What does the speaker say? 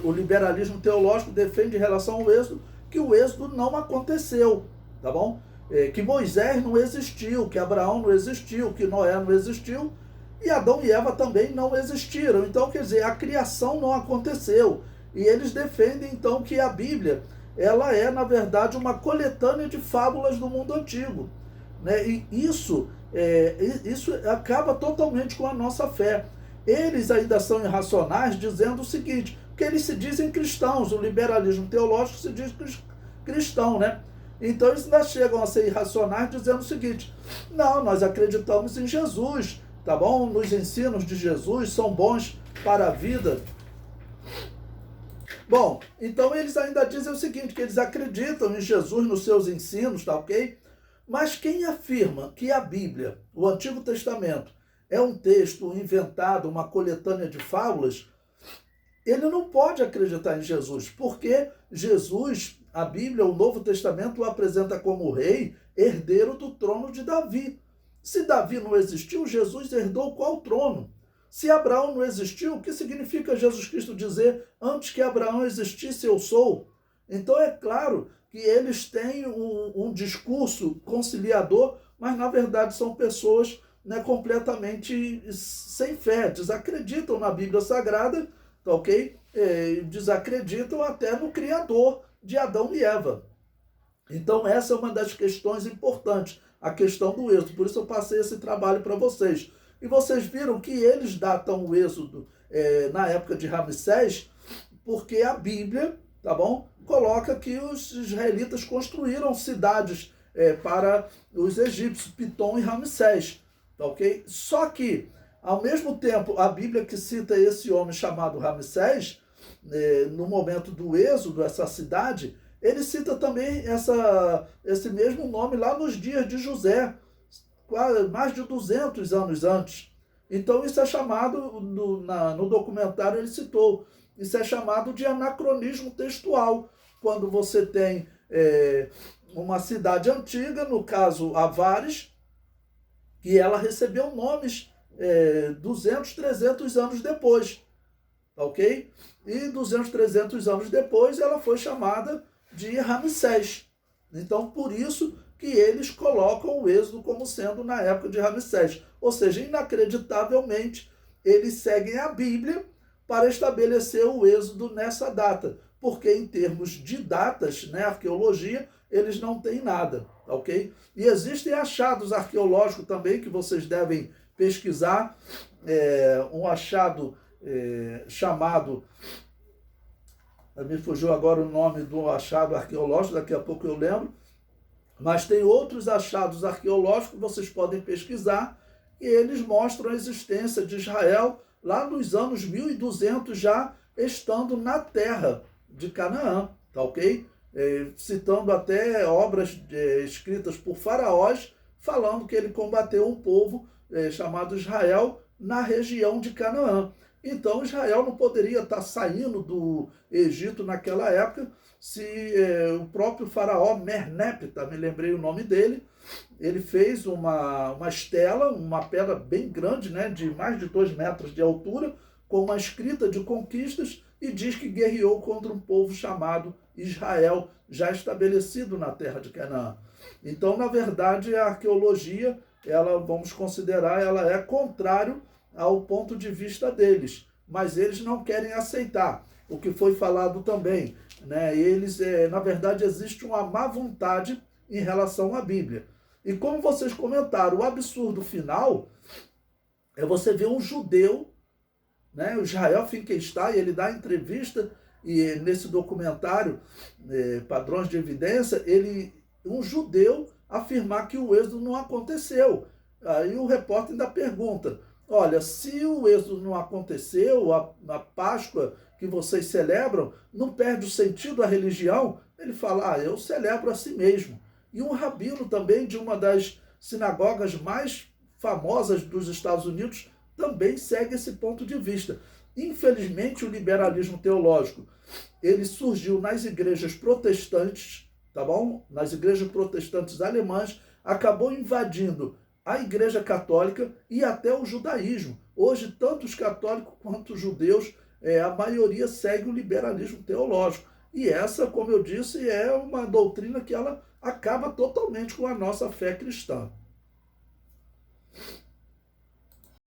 O liberalismo teológico defende em relação ao êxodo que o êxodo não aconteceu, tá bom? Que Moisés não existiu, que Abraão não existiu, que Noé não existiu, e Adão e Eva também não existiram. Então, quer dizer, a criação não aconteceu. E eles defendem, então, que a Bíblia, ela é, na verdade, uma coletânea de fábulas do mundo antigo, né? E isso acaba totalmente com a nossa fé. Eles ainda são irracionais, dizendo o seguinte, que eles se dizem cristãos, o liberalismo teológico se diz cristão, né? Então eles ainda chegam a ser irracionais, dizendo o seguinte, não, nós acreditamos em Jesus, tá bom? Nos ensinos de Jesus são bons para a vida. Bom, então eles ainda dizem o seguinte, que eles acreditam em Jesus nos seus ensinos, tá ok? Mas quem afirma que a Bíblia, o Antigo Testamento, é um texto inventado, uma coletânea de fábulas, ele não pode acreditar em Jesus, porque Jesus, a Bíblia, o Novo Testamento, o apresenta como rei, herdeiro do trono de Davi. Se Davi não existiu, Jesus herdou qual trono? Se Abraão não existiu, o que significa Jesus Cristo dizer, antes que Abraão existisse, eu sou? Então é claro que eles têm um discurso conciliador, mas na verdade são pessoas, né, completamente sem fé, desacreditam na Bíblia Sagrada, tá ok? Desacreditam até no Criador de Adão e Eva. Então essa é uma das questões importantes, a questão do êxodo. Por isso eu passei esse trabalho para vocês. E vocês viram que eles datam o êxodo na época de Ramsés, porque a Bíblia, tá bom, coloca que os israelitas construíram cidades para os egípcios, Pitom e Ramsés, tá ok? Só que, ao mesmo tempo, a Bíblia que cita esse homem chamado Ramsés, no momento do êxodo, essa cidade, ele cita também esse mesmo nome lá nos dias de José, mais de 200 anos antes. Então isso é chamado, no documentário ele citou, isso é chamado de anacronismo textual, quando você tem uma cidade antiga, no caso Avares, que ela recebeu nomes 200, 300 anos depois, ok? E 200, 300 anos depois ela foi chamada de Ramsés. Então por isso que eles colocam o êxodo como sendo na época de Ramsés. Ou seja, inacreditavelmente, eles seguem a Bíblia para estabelecer o êxodo nessa data. Porque em termos de datas, né, arqueologia, eles não têm nada, ok? E existem achados arqueológicos também que vocês devem pesquisar. Um achado chamado... Me fugiu agora o nome do achado arqueológico, daqui a pouco eu lembro. Mas tem outros achados arqueológicos que vocês podem pesquisar e eles mostram a existência de Israel lá nos anos 1200 já estando na terra de Canaã, tá ok? Citando até obras escritas por faraós falando que ele combateu um povo chamado Israel na região de Canaã. Então Israel não poderia estar saindo do Egito naquela época se o próprio faraó Merneptah, me lembrei o nome dele, ele fez uma estela, uma pedra bem grande, né, de mais de 2 metros de altura, com uma escrita de conquistas e diz que guerreou contra um povo chamado Israel, já estabelecido na terra de Canaã. Então, na verdade, a arqueologia, vamos considerar, ela é contrário ao ponto de vista deles, mas eles não querem aceitar o que foi falado também, né? Eles, na verdade, existe uma má vontade em relação à Bíblia. E como vocês comentaram, o absurdo final é você ver um judeu, né? O Israel Finkelstein, ele dá entrevista e nesse documentário Padrões de Evidência, um judeu afirmar que o êxodo não aconteceu. Aí o repórter ainda pergunta, olha, se o êxodo não aconteceu, a Páscoa que vocês celebram, não perde o sentido da religião? Ele fala, eu celebro a si mesmo. E um rabino também de uma das sinagogas mais famosas dos Estados Unidos também segue esse ponto de vista. Infelizmente, o liberalismo teológico, ele surgiu nas igrejas protestantes, tá bom? Nas igrejas protestantes alemãs, acabou invadindo a Igreja Católica e até o judaísmo. Hoje, tanto os católicos quanto os judeus a maioria segue o liberalismo teológico. E essa, como eu disse, é uma doutrina que ela acaba totalmente com a nossa fé cristã.